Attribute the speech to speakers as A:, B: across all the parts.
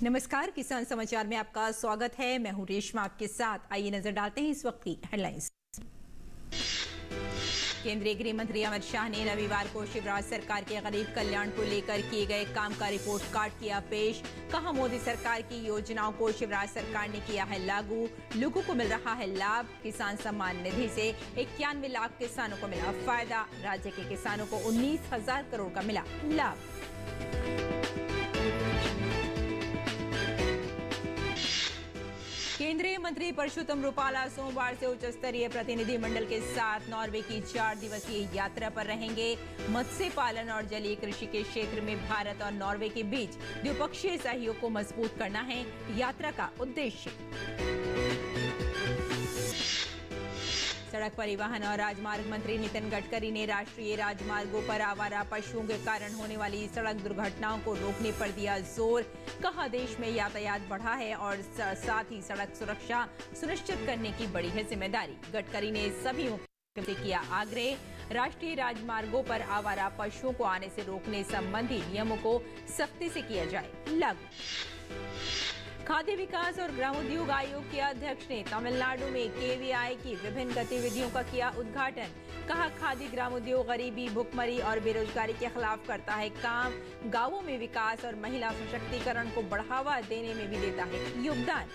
A: नमस्कार, किसान समाचार में आपका स्वागत है। मैं हूं रेशमा आपके साथ। आइए नजर डालते हैं इस वक्त की हेडलाइंस। केंद्रीय गृह मंत्री अमित शाह ने रविवार को शिवराज सरकार के गरीब कल्याण को लेकर किए गए काम का रिपोर्ट कार्ड किया पेश। कहा, मोदी सरकार की योजनाओं को शिवराज सरकार ने किया है लागू, लोगों को मिल रहा है लाभ। किसान सम्मान निधि से 91 लाख किसानों को मिला फायदा। राज्य के किसानों को 19,000 करोड़ का मिला लाभ। केंद्रीय मंत्री परषोत्तम रुपाला सोमवार से उच्च स्तरीय प्रतिनिधिमंडल के साथ नॉर्वे की 4 दिवसीय यात्रा पर रहेंगे। मत्स्य पालन और जलीय कृषि के क्षेत्र में भारत और नॉर्वे के बीच द्विपक्षीय सहयोग को मजबूत करना है यात्रा का उद्देश्य। सड़क परिवहन और राजमार्ग मंत्री नितिन गडकरी ने राष्ट्रीय राजमार्गों पर आवारा पशुओं के कारण होने वाली सड़क दुर्घटनाओं को रोकने पर दिया जोर। कहा, देश में यातायात बढ़ा है और साथ ही सड़क सुरक्षा सुनिश्चित करने की बड़ी है जिम्मेदारी। गडकरी ने सभी से किया आग्रह, राष्ट्रीय राजमार्गों पर आवारा पशुओं को आने से रोकने संबंधी नियमों को सख्ती से किया जाए लागू। खाद्य विकास और ग्रामोद्योग आयोग के अध्यक्ष ने तमिलनाडु में केवीआई की विभिन्न गतिविधियों का किया उद्घाटन। कहा, खाद्य ग्रामोद्योग गरीबी, भुखमरी और बेरोजगारी के खिलाफ करता है काम, गांवों में विकास और महिला सशक्तिकरण को बढ़ावा देने में भी देता है योगदान।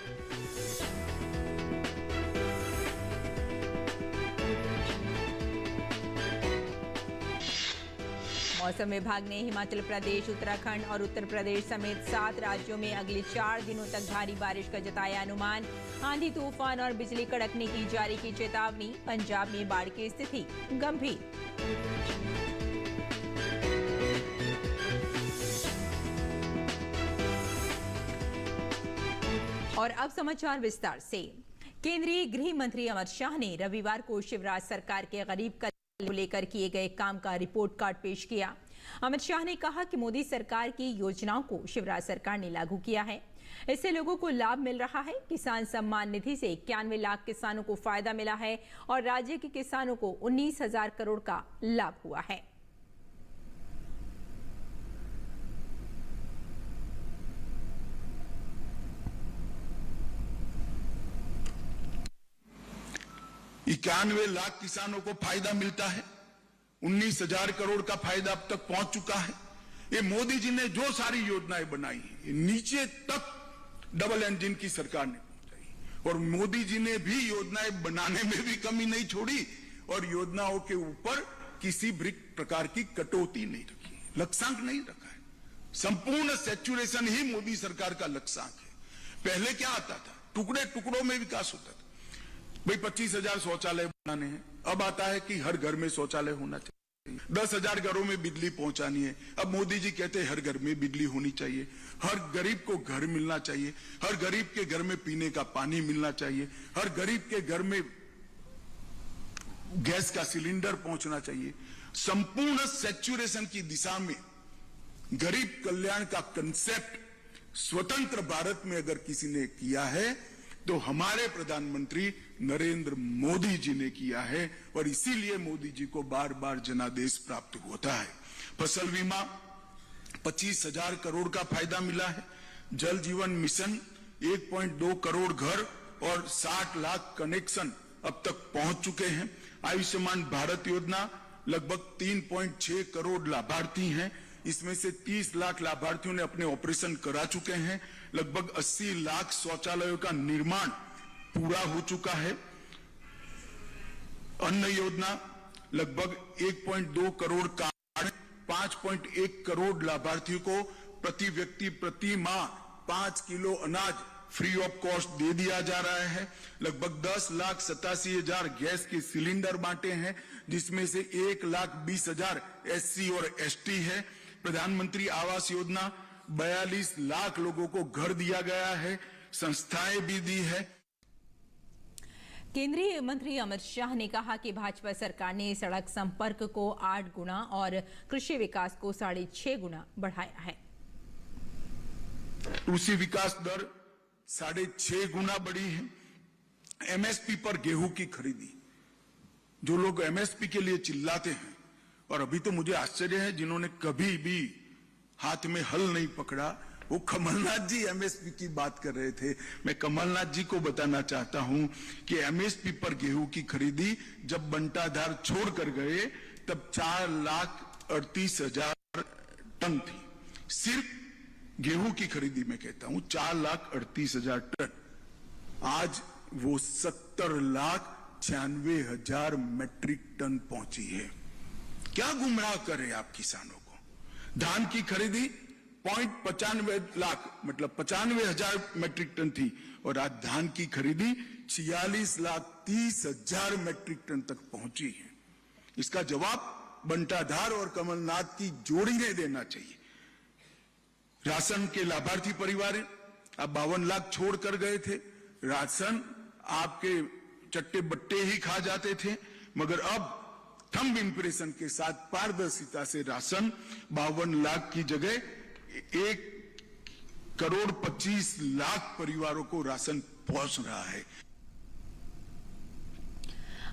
A: मौसम विभाग ने हिमाचल प्रदेश, उत्तराखंड और उत्तर प्रदेश समेत 7 राज्यों में अगले 4 दिनों तक भारी बारिश का जताया अनुमान। आंधी, तूफान और बिजली कड़कने की जारी की चेतावनी। पंजाब में बाढ़ की स्थिति गंभीर। और अब समाचार विस्तार से। केंद्रीय गृह मंत्री अमित शाह ने रविवार को शिवराज सरकार के गरीब को लेकर किए गए काम का रिपोर्ट कार्ड पेश किया। अमित शाह ने कहा कि मोदी सरकार की योजनाओं को शिवराज सरकार ने लागू किया है, इससे लोगों को लाभ मिल रहा है। किसान सम्मान निधि से 91 लाख किसानों को फायदा मिला है और राज्य के किसानों को 19,000 करोड़ का लाभ हुआ है।
B: इक्यानवे लाख किसानों को फायदा मिलता है, 19,000 करोड़ का फायदा अब तक पहुंच चुका है। ये मोदी जी ने जो सारी योजनाएं बनाई है, नीचे तक डबल इंजन की सरकार ने पहुंचाई और मोदी जी ने भी योजनाएं बनाने में भी कमी नहीं छोड़ी और योजनाओं के ऊपर किसी भी प्रकार की कटौती नहीं रखी, लक्ष्यांक नहीं रखा है। संपूर्ण सैचुरेशन ही मोदी सरकार का लक्ष्यांक है। पहले क्या आता था, टुकड़े टुकड़ों में विकास होता था। भाई 25,000 शौचालय बनाने हैं, अब आता है कि हर घर में शौचालय होना चाहिए। 10,000 घरों में बिजली पहुंचानी है, अब मोदी जी कहते हैं हर घर में बिजली होनी चाहिए। हर गरीब को घर मिलना चाहिए, हर गरीब के घर में पीने का पानी मिलना चाहिए, हर गरीब के घर में गैस का सिलेंडर पहुंचना चाहिए। संपूर्ण सैचुरेशन की दिशा में गरीब कल्याण का कंसेप्ट स्वतंत्र भारत में अगर किसी ने किया है तो हमारे प्रधानमंत्री नरेंद्र मोदी जी ने किया है और इसीलिए मोदी जी को बार बार जनादेश प्राप्त होता है। फसल बीमा 25,000 करोड़ का फायदा मिला है। जल जीवन मिशन 1.2 करोड़ घर और 60 लाख कनेक्शन अब तक पहुंच चुके हैं। आयुष्मान भारत योजना लगभग 3.6 करोड़ लाभार्थी हैं, इसमें से 30 लाख लाभार्थियों ने अपने ऑपरेशन करा चुके हैं। लगभग 80 लाख शौचालयों का निर्माण पूरा हो चुका है। अन्न योजना लगभग 1.2 करोड़ कार्ड, 5.1 करोड़ लाभार्थियों को प्रति व्यक्ति प्रति माह 5 किलो अनाज फ्री ऑफ कॉस्ट दे दिया जा रहा है। लगभग 10,87,000 गैस के सिलेंडर बांटे हैं, जिसमें से 1,20,000 SC और ST है। प्रधानमंत्री आवास योजना 42 लाख लोगों को घर दिया गया है, संस्थाएं भी दी है।
A: केंद्रीय मंत्री अमित शाह ने कहा कि भाजपा सरकार ने सड़क संपर्क को 8 गुना और कृषि विकास को 6.5 गुना बढ़ाया है।
B: कृषि विकास दर 6.5 गुना बढ़ी है। MSP पर गेहूं की खरीदी, जो लोग MSP के लिए चिल्लाते हैं, और अभी तो मुझे आश्चर्य है जिन्होंने कभी भी हाथ में हल नहीं पकड़ा वो कमलनाथ जी एमएसपी की बात कर रहे थे। मैं कमलनाथ जी को बताना चाहता हूं कि एमएसपी पर गेहूं की खरीदी जब बंटाधार छोड़कर गए तब 4,38,000 टन थी। सिर्फ गेहूं की खरीदी में कहता हूं 4,38,000 टन। आज वो 70,96,000 मैट्रिक टन पहुंची है। क्या गुमराह करे आप किसानों को। धान की खरीदी 0.95 लाख मतलब 95,000 मैट्रिक टन थी और आज धान की खरीदी 46,30,000 मैट्रिक टन तक पहुंची है। इसका जवाब बंटाधार और कमलनाथ की जोड़ी ने देना चाहिए। राशन के लाभार्थी परिवार अब 52 लाख छोड़कर गए थे। राशन आपके चट्टे बट्टे ही खा जाते थे, मगर अब थंब इंप्रेशन के साथ पारदर्शिता से राशन 52 लाख की जगह 1,25,00,000 परिवारों को राशन पहुंच रहा है।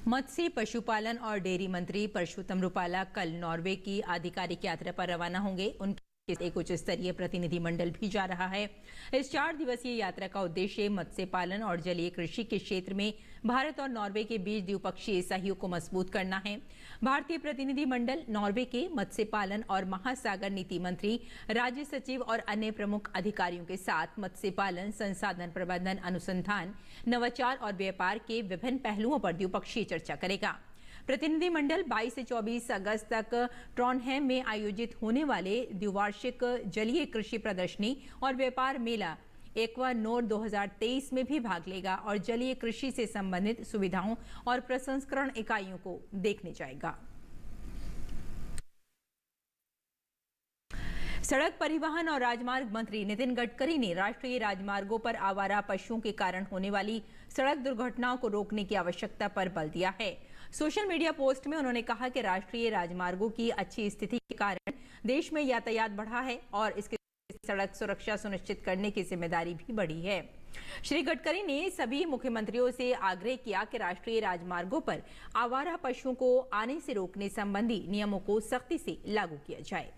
A: मत्स्य पशुपालन और डेयरी मंत्री परषोत्तम रुपाला कल नॉर्वे की आधिकारिक यात्रा पर रवाना होंगे। उनके एक उच्च स्तरीय प्रतिनिधिमंडल भी जा रहा है। इस 4 दिवसीय यात्रा का उद्देश्य मत्स्य पालन और जलीय कृषि के क्षेत्र में भारत और नॉर्वे के बीच द्विपक्षीय सहयोग को मजबूत करना है। भारतीय प्रतिनिधिमंडल नॉर्वे के मत्स्य पालन और महासागर नीति मंत्री, राज्य सचिव और अन्य प्रमुख अधिकारियों के साथ मत्स्य पालन, संसाधन प्रबंधन, अनुसंधान, नवाचार और व्यापार के विभिन्न पहलुओं पर द्विपक्षीय चर्चा करेगा। प्रतिनिधिमंडल 22 से 24 अगस्त तक ट्रॉनहेम में आयोजित होने वाले द्विवार्षिक जलीय कृषि प्रदर्शनी और व्यापार मेला एक्वा नोर 2023 में भी भाग लेगा और जलीय कृषि से संबंधित सुविधाओं और प्रसंस्करण इकाइयों को देखने जाएगा। सड़क परिवहन और राजमार्ग मंत्री नितिन गडकरी ने राष्ट्रीय राजमार्गों पर आवारा पशुओं के कारण होने वाली सड़क दुर्घटनाओं को रोकने की आवश्यकता पर बल दिया है। सोशल मीडिया पोस्ट में उन्होंने कहा कि राष्ट्रीय राजमार्गों की अच्छी स्थिति के कारण देश में यातायात बढ़ा है और इसके सड़क सुरक्षा सुनिश्चित करने की जिम्मेदारी भी बढ़ी है। श्री गडकरी ने सभी मुख्यमंत्रियों से आग्रह किया कि राष्ट्रीय राजमार्गों पर आवारा पशुओं को आने से रोकने संबंधी नियमों को सख्ती से लागू किया जाए।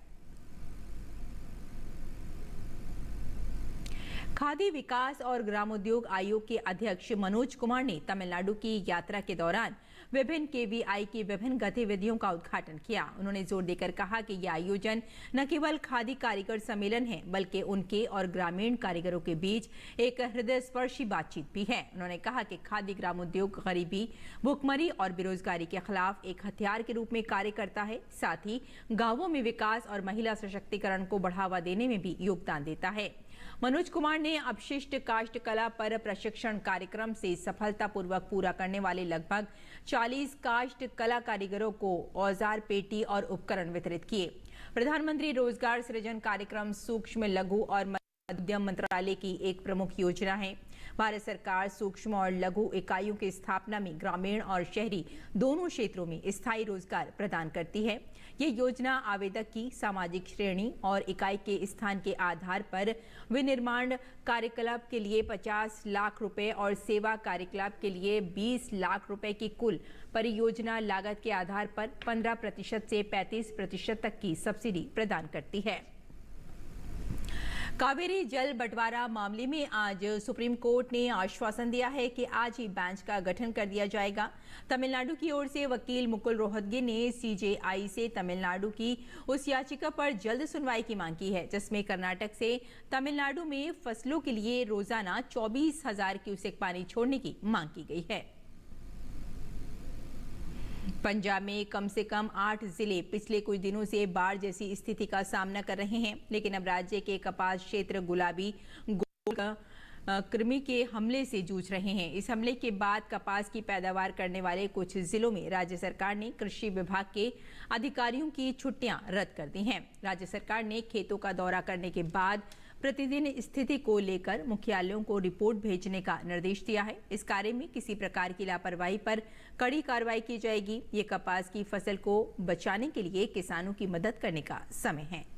A: खादी विकास और ग्रामोद्योग आयोग के अध्यक्ष मनोज कुमार ने तमिलनाडु की यात्रा के दौरान विभिन्न केवीआई की विभिन्न गतिविधियों का उद्घाटन किया। उन्होंने जोर देकर कहा कि यह आयोजन न केवल खादी कारीगर सम्मेलन है बल्कि उनके और ग्रामीण कारीगरों के बीच एक हृदयस्पर्शी बातचीत भी है। उन्होंने कहा कि खादी ग्रामोद्योग गरीबी, भुखमरी और बेरोजगारी के खिलाफ एक हथियार के रूप में कार्य करता है, साथ ही गांवों में विकास और महिला सशक्तिकरण को बढ़ावा देने में भी योगदान देता है। मनोज कुमार ने अपशिष्ट काष्ठ कला पर प्रशिक्षण कार्यक्रम से सफलतापूर्वक पूरा करने वाले लगभग 40 काष्ठ कला कारीगरों को औजार, पेटी और उपकरण वितरित किए। प्रधानमंत्री रोजगार सृजन कार्यक्रम सूक्ष्म, लघु और मध्यम मंत्रालय की एक प्रमुख योजना है। भारत सरकार सूक्ष्म और लघु इकाइयों की स्थापना में ग्रामीण और शहरी दोनों क्षेत्रों में स्थायी रोजगार प्रदान करती है। ये योजना आवेदक की सामाजिक श्रेणी और इकाई के स्थान के आधार पर विनिर्माण कार्यकलाप के लिए 50 लाख रुपए और सेवा कार्यकलाप के लिए 20 लाख रुपए की कुल परियोजना लागत के आधार पर 15% से 35% तक की सब्सिडी प्रदान करती है। कावेरी जल बंटवारा मामले में आज सुप्रीम कोर्ट ने आश्वासन दिया है कि आज ही बेंच का गठन कर दिया जाएगा। तमिलनाडु की ओर से वकील मुकुल रोहतगी ने सीजेआई से तमिलनाडु की उस याचिका पर जल्द सुनवाई की मांग की है जिसमें कर्नाटक से तमिलनाडु में फसलों के लिए रोजाना 24,000 क्यूसेक पानी छोड़ने की मांग की गई है। पंजाब में कम से कम 8 जिले पिछले कुछ दिनों से बाढ़ जैसी स्थिति का सामना कर रहे हैं, लेकिन अब राज्य के कपास क्षेत्र गुलाबी कृमि के हमले से जूझ रहे हैं। इस हमले के बाद कपास की पैदावार करने वाले कुछ जिलों में राज्य सरकार ने कृषि विभाग के अधिकारियों की छुट्टियां रद्द कर दी हैं। राज्य सरकार ने खेतों का दौरा करने के बाद प्रतिदिन स्थिति को लेकर मुख्यालयों को रिपोर्ट भेजने का निर्देश दिया है। इस कार्य में किसी प्रकार की लापरवाही पर कड़ी कार्रवाई की जाएगी। ये कपास की फसल को बचाने के लिए किसानों की मदद करने का समय है।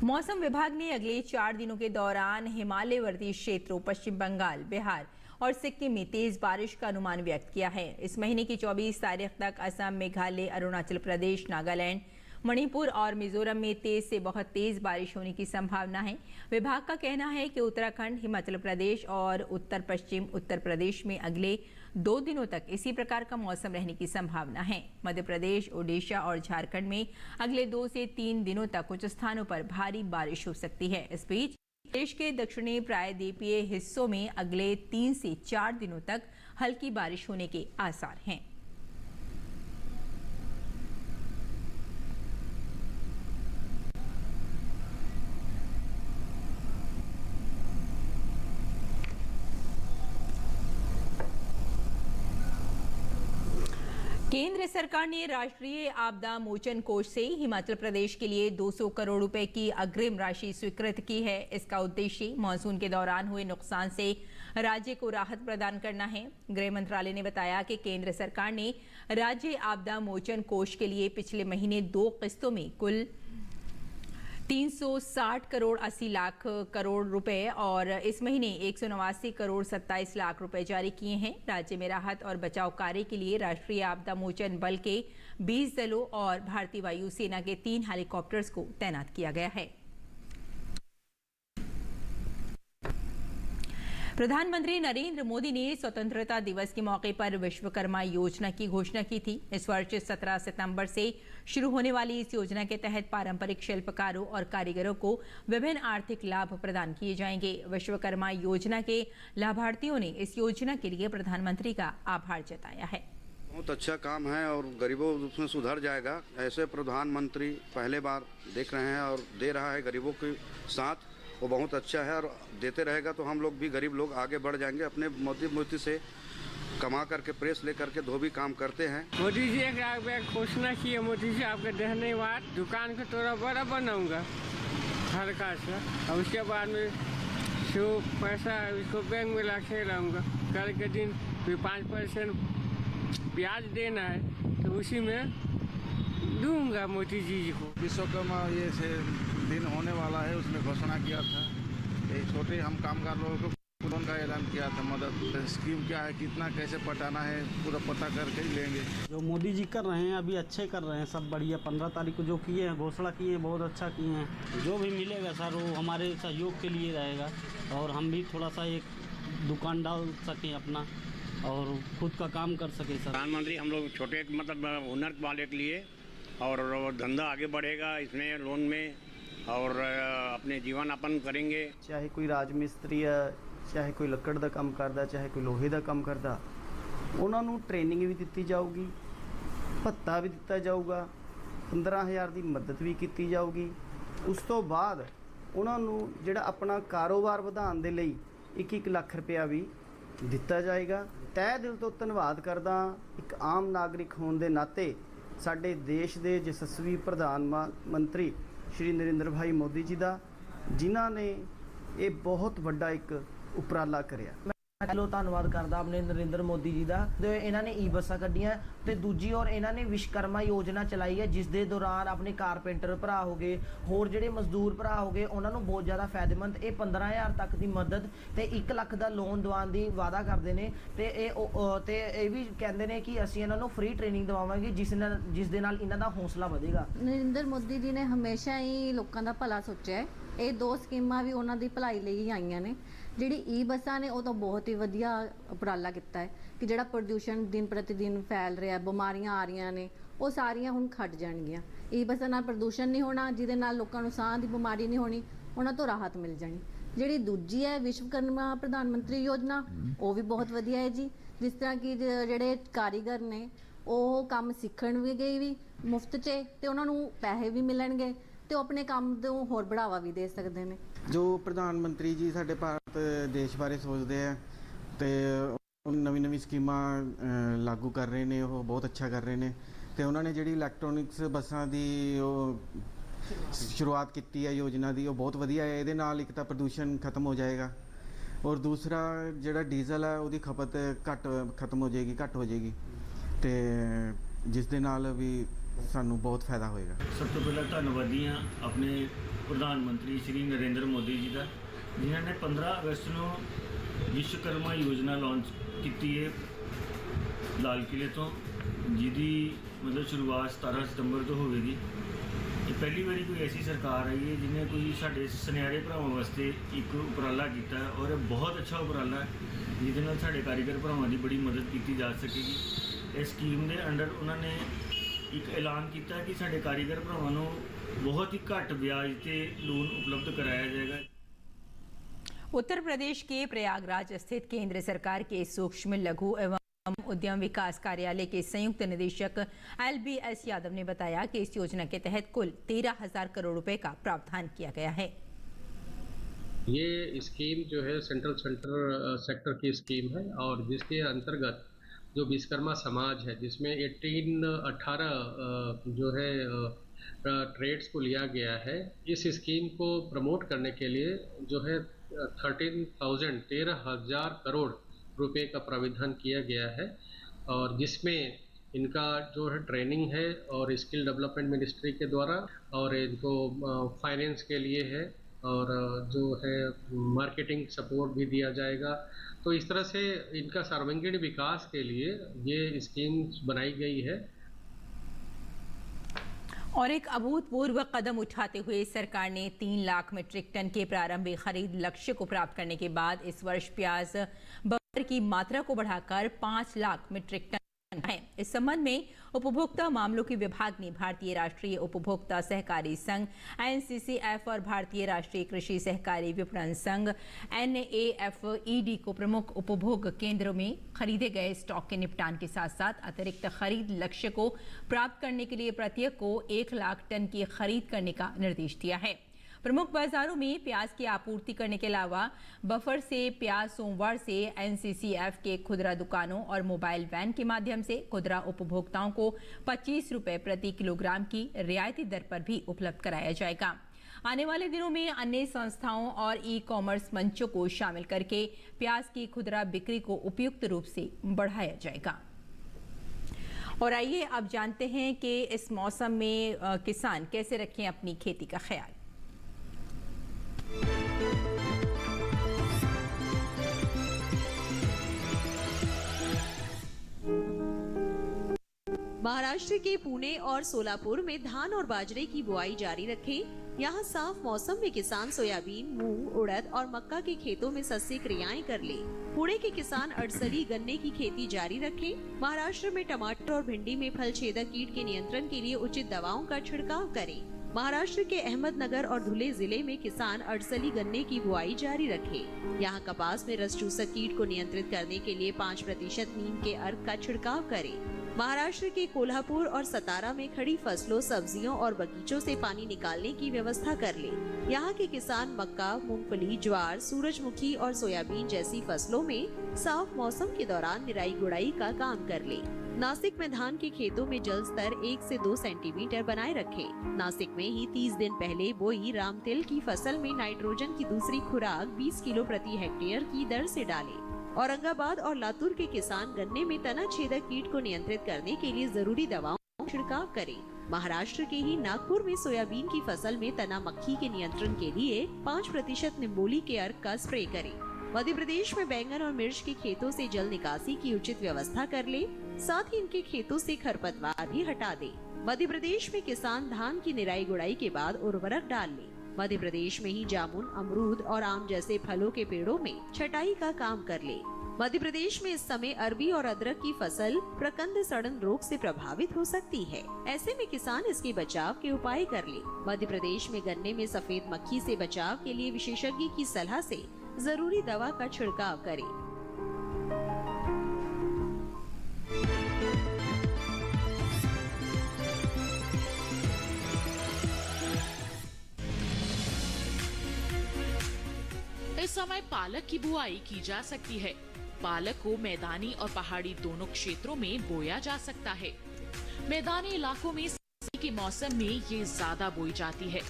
A: मौसम विभाग ने अगले 4 दिनों के दौरान हिमालयवर्ती क्षेत्रों, पश्चिम बंगाल, बिहार और सिक्किम में तेज बारिश का अनुमान व्यक्त किया है। इस महीने की 24 तारीख तक असम, मेघालय, अरुणाचल प्रदेश, नागालैंड, मणिपुर और मिजोरम में तेज से बहुत तेज बारिश होने की संभावना है। विभाग का कहना है कि उत्तराखंड, हिमाचल प्रदेश और उत्तर पश्चिम उत्तर प्रदेश में अगले 2 दिनों तक इसी प्रकार का मौसम रहने की संभावना है। मध्य प्रदेश, ओडिशा और झारखंड में अगले 2 से 3 दिनों तक कुछ स्थानों पर भारी बारिश हो सकती है। इस बीच देश के दक्षिणी प्रायद्वीपीय हिस्सों में अगले 3 से 4 दिनों तक हल्की बारिश होने के आसार हैं। केंद्र सरकार ने राष्ट्रीय आपदा मोचन कोष से हिमाचल प्रदेश के लिए 200 करोड़ रुपए की अग्रिम राशि स्वीकृत की है। इसका उद्देश्य मानसून के दौरान हुए नुकसान से राज्य को राहत प्रदान करना है। गृह मंत्रालय ने बताया कि केंद्र सरकार ने राज्य आपदा मोचन कोष के लिए पिछले महीने 2 किस्तों में कुल 360 करोड़ 80 लाख करोड़ रुपए और इस महीने 189 करोड़ 27 लाख रुपए जारी किए हैं। राज्य में राहत और बचाव कार्य के लिए राष्ट्रीय आपदा मोचन बल के 20 दलों और भारतीय वायुसेना के 3 हेलीकॉप्टर्स को तैनात किया गया है। प्रधानमंत्री नरेंद्र मोदी ने स्वतंत्रता दिवस के मौके पर विश्वकर्मा योजना की घोषणा की थी। इस वर्ष 17 सितंबर से शुरू होने वाली इस योजना के तहत पारंपरिक शिल्पकारों और कारीगरों को विभिन्न आर्थिक लाभ प्रदान किए जाएंगे। विश्वकर्मा योजना के लाभार्थियों ने इस योजना के लिए प्रधानमंत्री का आभार जताया है।
C: बहुत अच्छा काम है और गरीबों उसमें सुधर जाएगा। ऐसे प्रधानमंत्री पहले बार देख रहे हैं और दे रहा है गरीबों के साथ, वो बहुत अच्छा है और देते रहेगा तो हम लोग भी गरीब लोग आगे बढ़ जाएंगे। अपने मोदी से कमा करके प्रेस लेकर के धोबी काम करते हैं।
D: मोदी जी एक घोषणा की है, मोदी जी आपके धन्यवाद। दुकान को थोड़ा बड़ा बनाऊंगा हल्का सा, और उसके बाद में जो पैसा है उसको बैंक में ला के लाऊंगा। कल के दिन फिर 5% ब्याज देना है तो उसी में दूंगा मोदी जी को।
E: विश्वकर्मा ये से दिन होने वाला है, उसमें घोषणा किया था। ये छोटे हम कामगार लोगों को लोन का ऐलान किया था। मदद स्कीम क्या है, कितना कैसे पटाना है, पूरा पता करके ही लेंगे।
F: जो मोदी जी कर रहे हैं अभी अच्छे कर रहे हैं, सब बढ़िया। 15 तारीख को जो किए हैं, घोषणा किए हैं, बहुत अच्छा किए हैं। जो भी मिलेगा सर वो हमारे सहयोग के लिए रहेगा और हम भी थोड़ा सा एक दुकान डाल सकें अपना और खुद का काम कर सकें। सर
G: प्रधानमंत्री हम लोग छोटे मतलब हुनर वाले के लिए और धंधा आगे बढ़ेगा इसमें लोन में और अपने जीवन यापन करेंगे।
H: चाहे कोई राजमिस्त्री है, चाहे कोई ਲੱਕੜ ਦਾ ਕੰਮ ਕਰਦਾ, ਚਾਹੇ ਕੋਈ ਲੋਹੇ ਦਾ ਕੰਮ ਕਰਦਾ, ਉਹਨਾਂ ਨੂੰ ਟ੍ਰੇਨਿੰਗ ਵੀ ਦਿੱਤੀ ਜਾਊਗੀ, ਭੱਤਾ ਵੀ ਦਿੱਤਾ ਜਾਊਗਾ, 15000 ਦੀ ਮਦਦ ਵੀ ਕੀਤੀ ਜਾਊਗੀ। ਉਸ ਤੋਂ ਬਾਅਦ ਉਹਨਾਂ ਨੂੰ ਜਿਹੜਾ ਆਪਣਾ ਕਾਰੋਬਾਰ ਵਧਾਉਣ ਦੇ ਲਈ 1-1 ਲੱਖ ਰੁਪਇਆ ਵੀ ਦਿੱਤਾ ਜਾਏਗਾ। ਤਹਿ ਦਿਲ ਤੋਂ ਧੰਨਵਾਦ ਕਰਦਾ ਇੱਕ ਆਮ ਨਾਗਰਿਕ ਹੋਣ ਦੇ ਨਾਤੇ ਸਾਡੇ ਦੇਸ਼ ਦੇ ਯਸ਼ਸਵੀ ਪ੍ਰਧਾਨ ਮੰਤਰੀ श्री नरेंद्र भाई मोदी जी का, जिन्हों ने ये बहुत बड़ा एक उपराला करिया।
I: ਪਹਿਲੋਂ ਧੰਨਵਾਦ ਕਰਦਾ ਆਪਣੇ ਨਰਿੰਦਰ ਮੋਦੀ ਜੀ ਦਾ। ਤੇ ਇਹਨਾਂ ਨੇ ਈ ਬੱਸਾਂ ਕੱਢੀਆਂ ਤੇ ਦੂਜੀ ਔਰ ਇਹਨਾਂ ਨੇ ਵਿਸ਼ਵਕਰਮਾ ਯੋਜਨਾ ਚਲਾਈ ਹੈ, ਜਿਸ ਦੇ ਦੌਰਾਨ ਆਪਣੇ ਕਾਰਪੈਂਟਰ ਭਰਾ ਹੋ ਗਏ, ਹੋਰ ਜਿਹੜੇ ਮਜ਼ਦੂਰ ਭਰਾ ਹੋ ਗਏ, ਉਹਨਾਂ ਨੂੰ ਬਹੁਤ ਜ਼ਿਆਦਾ ਫਾਇਦੇਮੰਦ। ਇਹ 15000 ਤੱਕ ਦੀ ਮਦਦ ਤੇ 1 ਲੱਖ ਦਾ ਲੋਨ ਦਿਵਾਉਣ ਦੀ ਵਾਅਦਾ ਕਰਦੇ ਨੇ ਤੇ ਇਹ ਵੀ ਕਹਿੰਦੇ ਨੇ ਕਿ ਅਸੀਂ ਇਹਨਾਂ ਨੂੰ ਫ੍ਰੀ ਟ੍ਰੇਨਿੰਗ ਦਿਵਾਵਾਂਗੇ, ਜਿਸ ਦੇ ਨਾਲ ਇਹਨਾਂ ਦਾ ਹੌਸਲਾ ਵਧੇਗਾ।
J: ਨਰਿੰਦਰ ਮੋਦੀ ਜੀ ਨੇ ਹਮੇਸ਼ਾ ਹੀ ਲੋਕਾਂ ਦਾ ਭਲਾ ਸੋਚਿਆ ਹੈ। ਇਹ 2 ਸਕੀਮਾਂ ਵੀ ਉਹਨਾਂ ਦੀ ਭਲਾਈ ਲਈ ਆਈਆਂ ਨੇ। ਜਿਹੜੀ ਈ ਬੱਸਾਂ ਨੇ ਉਹ ਤਾਂ ਬਹੁਤ ਹੀ ਵਧੀਆ ਉਪਰਾਲਾ ਕੀਤਾ ਹੈ ਕਿ ਜਿਹੜਾ ਪ੍ਰਦੂਸ਼ਣ ਦਿਨ ਪ੍ਰਤੀ ਦਿਨ ਫੈਲ ਰਿਹਾ, ਬਿਮਾਰੀਆਂ ਆ ਰਹੀਆਂ ਨੇ, ਉਹ ਸਾਰੀਆਂ ਹੁਣ ਘਟ ਜਾਣਗੀਆਂ। ਈ ਬੱਸਾਂ ਨਾਲ ਪ੍ਰਦੂਸ਼ਣ ਨਹੀਂ ਹੋਣਾ, ਜਿਹਦੇ ਨਾਲ ਲੋਕਾਂ ਨੂੰ ਸਾਹ ਦੀ ਬਿਮਾਰੀ ਨਹੀਂ ਹੋਣੀ, ਉਹਨਾਂ ਤੋਂ ਰਾਹਤ ਮਿਲ ਜਾਣੀ। ਜਿਹੜੀ ਦੂਜੀ ਹੈ ਵਿਸ਼ਵਕਰਮਾ ਪ੍ਰਧਾਨ ਮੰਤਰੀ ਯੋਜਨਾ, ਉਹ ਵੀ ਬਹੁਤ ਵਧੀਆ ਹੈ ਜੀ। ਜਿਸ ਤਰ੍ਹਾਂ ਕਿ ਜਿਹੜੇ ਕਾਰੀਗਰ ਨੇ ਉਹ ਕੰਮ ਸਿੱਖਣ ਵੀ ਗਏ ਵੀ ਮੁਫਤ 'ਚ ਤੇ ਉਹਨਾਂ ਨੂੰ ਪੈਸੇ ਵੀ ਮਿਲਣਗੇ ਤੇ ਉਹ ਆਪਣੇ ਕੰਮ ਨੂੰ ਹੋਰ ਬੜਾਵਾ ਵੀ ਦੇ ਸਕਦੇ ਨੇ।
E: ਜੋ ਪ੍ਰਧਾਨ ਮੰਤਰੀ ਜੀ ਸਾਡੇ ਭਾਰਤ ਦੇਸ਼ ਬਾਰੇ ਸੋਚਦੇ ਆ ਤੇ ਨਵੀਂ ਸਕੀਮਾਂ ਲਾਗੂ ਕਰ ਰਹੇ ਨੇ, ਉਹ ਬਹੁਤ ਅੱਛਾ ਕਰ ਰਹੇ ਨੇ। ਤੇ ਉਹਨਾਂ ਨੇ ਜਿਹੜੀ ਇਲੈਕਟ੍ਰੋਨਿਕਸ ਬੱਸਾਂ ਦੀ ਉਹ ਸ਼ੁਰੂਆਤ ਕੀਤੀ ਹੈ ਯੋਜਨਾ ਦੀ, ਉਹ ਬਹੁਤ ਵਧੀਆ ਹੈ। ਇਹਦੇ ਨਾਲ ਇੱਕ ਤਾਂ ਪ੍ਰਦੂਸ਼ਣ ਖਤਮ ਹੋ ਜਾਏਗਾ ਔਰ ਦੂਸਰਾ ਜਿਹੜਾ ਡੀਜ਼ਲ ਹੈ ਉਹਦੀ ਖਪਤ ਘੱਟ ਹੋ ਜਾਏਗੀ ਤੇ ਜਿਸ ਦੇ ਨਾਲ ਵੀ ਸਾਨੂੰ ਬਹੁਤ ਫਾਇਦਾ ਹੋਏਗਾ।
F: ਸਭ ਤੋਂ ਪਹਿਲਾਂ ਧੰਨਵਾਦੀ ਹਾਂ ਆਪਣੇ ਪ੍ਰਧਾਨ ਮੰਤਰੀ ਸ਼੍ਰੀ ਨਰਿੰਦਰ ਮੋਦੀ ਜੀ ਦਾ, ਜਿਨ੍ਹਾਂ ਨੇ 15 ਅਗਸਤ ਨੂੰ ਵਿਸ਼ਵਕਰਮਾ ਯੋਜਨਾ ਲਾਂਚ ਕੀਤੀ ਹੈ ਲਾਲ ਕਿਲੇ ਤੋਂ, ਜਿਹਦੀ ਮਤਲਬ ਸ਼ੁਰੂਆਤ 17 ਸਤੰਬਰ ਤੋਂ ਹੋਵੇਗੀ
K: ਇਹ ਪਹਿਲੀ ਵਾਰੀ ਕੋਈ ਐਸੀ ਸਰਕਾਰ ਆਈ ਹੈ ਜਿਹਨੇ ਕੋਈ ਸਾਡੇ ਸੁਨਿਆਰੇ ਭਰਾਵਾਂ ਵਾਸਤੇ ਇੱਕ ਉਪਰਾਲਾ ਕੀਤਾ ਔਰ ਇਹ ਬਹੁਤ ਅੱਛਾ ਉਪਰਾਲਾ ਹੈ ਜਿਹਦੇ ਨਾਲ ਸਾਡੇ ਕਾਰੀਗਰ ਭਰਾਵਾਂ ਦੀ ਬੜੀ ਮਦਦ ਕੀਤੀ ਜਾ ਸਕੇਗੀ। ਇਸ ਸਕੀਮ ਦੇ ਅੰਡਰ ਉਹਨਾਂ ਨੇ ਇੱਕ ਐਲਾਨ ਕੀਤਾ कि ਸਾਡੇ ਕਾਰੀਗਰ ਭਰਾਵਾਂ ਨੂੰ बहुत ही घट ब्याज ਤੇ लोन उपलब्ध कराया जाएगा।
A: उत्तर प्रदेश के प्रयागराज स्थित केंद्र सरकार के सूक्ष्म लघु एवं उद्यम विकास कार्यालय के संयुक्त निदेशक LBS यादव ने बताया कि इस योजना के तहत कुल 13,000 करोड़ रुपए का प्रावधान किया गया है।
L: ये स्कीम जो है सेंट्रल सेक्टर की स्कीम है और जिसके अंतर्गत जो विश्वकर्मा समाज है जिसमें 18 जो है ट्रेड्स को लिया गया है, इस स्कीम को प्रमोट करने के लिए जो है 13,000 करोड़ रुपए का प्राविधान किया गया है और जिसमें इनका जो है ट्रेनिंग है और स्किल डेवलपमेंट मिनिस्ट्री के द्वारा और इनको फाइनेंस के लिए है और जो है मार्केटिंग सपोर्ट भी दिया जाएगा। तो इस तरह से इनका सर्वांगीण विकास के लिए ये स्कीम बनाई गई है।
A: और एक अभूतपूर्व कदम उठाते हुए सरकार ने 3 लाख मीट्रिक टन के प्रारंभिक खरीद लक्ष्य को प्राप्त करने के बाद इस वर्ष प्याज बफर की मात्रा को बढ़ाकर 5 लाख मीट्रिक टन है। इस संबंध में उपभोक्ता मामलों के विभाग ने भारतीय राष्ट्रीय उपभोक्ता सहकारी संघ NCCF और भारतीय राष्ट्रीय कृषि सहकारी विपणन संघ NAFED को प्रमुख उपभोग केंद्रों में खरीदे गए स्टॉक के निपटान के साथ साथ अतिरिक्त खरीद लक्ष्य को प्राप्त करने के लिए प्रत्येक को 1 लाख टन की खरीद करने का निर्देश दिया है। प्रमुख बाजारों में प्याज की आपूर्ति करने के अलावा बफर से प्याज सोमवार से NCCF के खुदरा दुकानों और मोबाइल वैन के माध्यम से खुदरा उपभोक्ताओं को 25 रुपए प्रति किलोग्राम की रियायती दर पर भी उपलब्ध कराया जाएगा। आने वाले दिनों में अन्य संस्थाओं और ई-कॉमर्स मंचों को शामिल करके प्याज की खुदरा बिक्री को उपयुक्त रूप से बढ़ाया जाएगा। और आइए अब जानते हैं कि इस मौसम में किसान कैसे रखें अपनी खेती का ख्याल।
M: महाराष्ट्र के पुणे और सोलापुर में धान और बाजरे की बुआई जारी रखें। यहाँ साफ मौसम में किसान सोयाबीन, मूंग, उड़द और मक्का के खेतों में सस्य क्रियाएं कर ले। पुणे के किसान अड़सली गन्ने की खेती जारी रखें। महाराष्ट्र में टमाटर और भिंडी में फल छेदक कीट के नियंत्रण के लिए उचित दवाओं का छिड़काव करें। महाराष्ट्र के अहमदनगर और धुले जिले में किसान अड़सली गन्ने की बुआई जारी रखें। यहाँ कपास में रस चूसक कीट को नियंत्रित करने के लिए 5% नीम के अर्क का छिड़काव करें। महाराष्ट्र के कोल्हापुर और सतारा में खड़ी फसलों, सब्जियों और बगीचों से पानी निकालने की व्यवस्था कर लें। यहाँ के किसान मक्का, मूंगफली, ज्वार, सूरजमुखी और सोयाबीन जैसी फसलों में साफ मौसम के दौरान निराई गुड़ाई का काम कर लें। नासिक में धान के खेतों में जल स्तर 1 से 2 सेंटीमीटर बनाए रखें। नासिक में ही 30 दिन पहले बोई रामतिल की फसल में नाइट्रोजन की दूसरी खुराक 20 किलो प्रति हेक्टेयर की दर से डालें। औरंगाबाद और लातूर के किसान गन्ने में तना छेदक कीट को नियंत्रित करने के लिए जरूरी दवाओं का छिड़काव करें। महाराष्ट्र के ही नागपुर में सोयाबीन की फसल में तना मक्खी के नियंत्रण के लिए 5% निम्बोली के अर्क का स्प्रे करें। मध्य प्रदेश में बैंगन और मिर्च के खेतों से जल निकासी की उचित व्यवस्था कर ले, साथ ही इनके खेतों से खरपतवार भी हटा दे। मध्य प्रदेश में किसान धान की निराई गुड़ाई के बाद उर्वरक डाल ले। मध्य प्रदेश में ही जामुन, अमरूद और आम जैसे फलों के पेड़ों में छटाई का काम कर ले। मध्य प्रदेश में इस समय अरबी और अदरक की फसल प्रकंद सड़न रोग से प्रभावित हो सकती है। ऐसे में किसान इसके बचाव के उपाय कर ले। मध्य प्रदेश में गन्ने में सफेद मक्खी से बचाव के लिए विशेषज्ञ की सलाह से जरूरी दवा का छिड़काव करें।
N: इस समय पालक की बुआई की जा सकती है। पालक को मैदानी और पहाड़ी दोनों क्षेत्रों में बोया जा सकता है। मैदानी इलाकों में सर्दी के मौसम में ये ज्यादा बोई जाती है।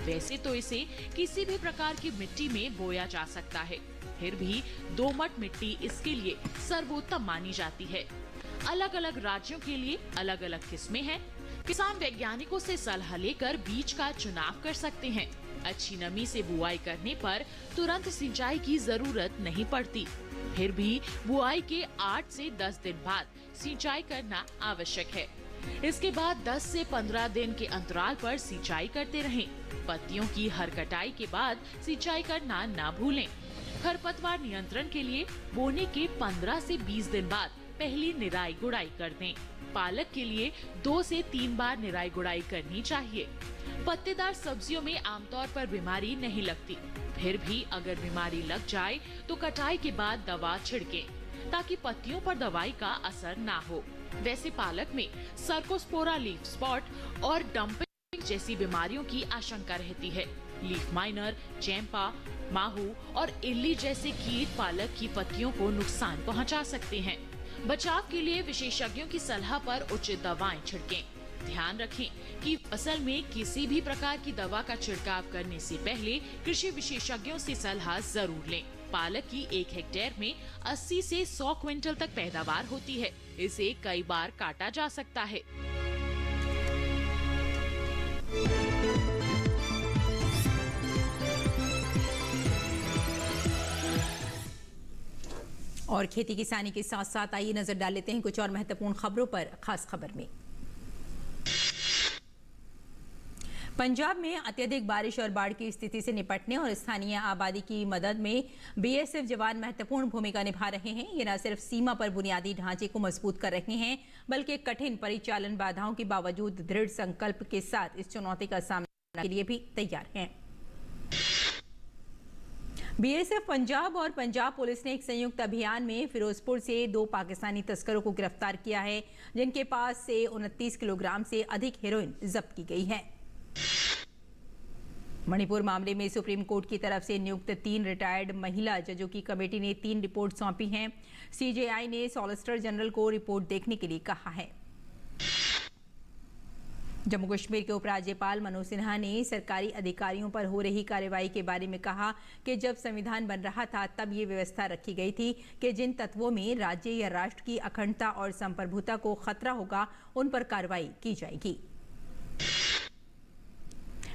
N: वैसे तो इसे किसी भी प्रकार की मिट्टी में बोया जा सकता है, फिर भी दोमट मिट्टी इसके लिए सर्वोत्तम मानी जाती है। अलग अलग राज्यों के लिए अलग अलग किस्में हैं। किसान वैज्ञानिकों से सलाह लेकर बीज का चुनाव कर सकते हैं। अच्छी नमी से बुआई करने पर तुरंत सिंचाई की जरूरत नहीं पड़ती। फिर भी बुआई के 8 से 10 दिन बाद सिंचाई करना आवश्यक है। इसके बाद 10 से 15 दिन के अंतराल पर सिंचाई करते रहें। पत्तियों की हर कटाई के बाद सिंचाई करना ना भूलें। खरपतवार नियंत्रण के लिए बोने के 15 से 20 दिन बाद पहली निराई गुड़ाई कर दें। पालक के लिए 2 से 3 बार निराई गुड़ाई करनी चाहिए। पत्तेदार सब्जियों में आमतौर पर बीमारी नहीं लगती, फिर भी अगर बीमारी लग जाए तो कटाई के बाद दवा छिड़कें ताकि पत्तियों पर दवाई का असर ना हो। वैसे पालक में सर्कोस्पोरा लीफ स्पॉट और डंपिंग जैसी बीमारियों की आशंका रहती है। लीफ माइनर, चैंपा, माहू और इल्ली जैसे कीट पालक की पत्तियों को नुकसान पहुंचा सकते हैं। बचाव के लिए विशेषज्ञों की सलाह पर उचित दवाएं छिड़कें। ध्यान रखें कि फसल में किसी भी प्रकार की दवा का छिड़काव करने से पहले कृषि विशेषज्ञों से सलाह जरूर लें। पालक की 1 हेक्टेयर में 80 से 100 क्विंटल तक पैदावार होती है। इसे कई बार काटा जा सकता है।
A: और खेती किसानी के साथ साथ आइए नजर डाल लेते हैं कुछ और महत्वपूर्ण खबरों पर। खास खबर में पंजाब में अत्यधिक बारिश और बाढ़ की स्थिति से निपटने और स्थानीय आबादी की मदद में बीएसएफ जवान महत्वपूर्ण भूमिका निभा रहे हैं। ये न सिर्फ सीमा पर बुनियादी ढांचे को मजबूत कर रहे हैं, बल्कि कठिन परिचालन बाधाओं के बावजूद दृढ़ संकल्प के साथ इस चुनौती का सामना के लिए भी तैयार हैं। बीएसएफ पंजाब और पंजाब पुलिस ने एक संयुक्त अभियान में फिरोजपुर से 2 पाकिस्तानी तस्करों को गिरफ्तार किया है, जिनके पास से 29 किलोग्राम से अधिक हेरोइन जब्त की गई है। मणिपुर मामले में सुप्रीम कोर्ट की तरफ से नियुक्त 3 रिटायर्ड महिला जजों की कमेटी ने 3 रिपोर्ट सौंपी हैं। सीजेआई ने सॉलिसिटर जनरल को रिपोर्ट देखने के लिए कहा है। जम्मू कश्मीर के उपराज्यपाल मनोज सिन्हा ने सरकारी अधिकारियों पर हो रही कार्रवाई के बारे में कहा कि जब संविधान बन रहा था तब ये व्यवस्था रखी गई थी कि जिन तत्वों में राज्य या राष्ट्र की अखंडता और संप्रभुता को खतरा होगा उन पर कार्रवाई की जाएगी।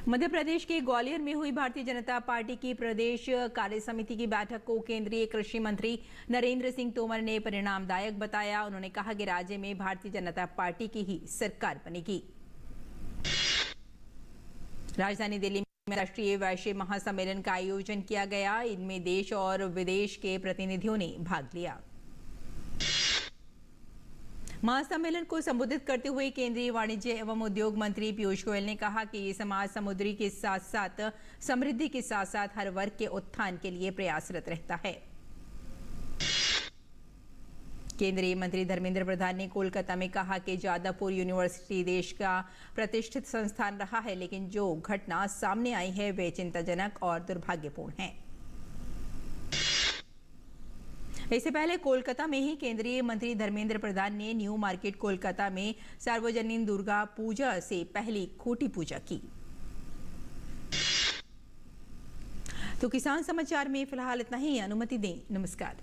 A: मध्य प्रदेश के ग्वालियर में हुई भारतीय जनता पार्टी की प्रदेश कार्य समिति की बैठक को केंद्रीय कृषि मंत्री नरेंद्र सिंह तोमर ने परिणामदायक बताया। उन्होंने कहा कि राज्य में भारतीय जनता पार्टी की ही सरकार बनेगी। राजधानी दिल्ली में राष्ट्रीय वैश्य महासम्मेलन का आयोजन किया गया। इनमें देश और विदेश के प्रतिनिधियों ने भाग लिया। महासम्मेलन को संबोधित करते हुए केंद्रीय वाणिज्य एवं उद्योग मंत्री पीयूष गोयल ने कहा कि ये समाज समुद्री के साथ साथ समृद्धि के साथ साथ हर वर्ग के उत्थान के लिए प्रयासरत रहता है। केंद्रीय मंत्री धर्मेंद्र प्रधान ने कोलकाता में कहा कि जादवपुर यूनिवर्सिटी देश का प्रतिष्ठित संस्थान रहा है, लेकिन जो घटना सामने आई है वे चिंताजनक और दुर्भाग्यपूर्ण है। इससे पहले कोलकाता में ही केंद्रीय मंत्री धर्मेंद्र प्रधान ने न्यू मार्केट कोलकाता में सार्वजनिक दुर्गा पूजा से पहली खूंटी पूजा की। तो किसान समाचार में फिलहाल इतना ही। अनुमति दें। नमस्कार।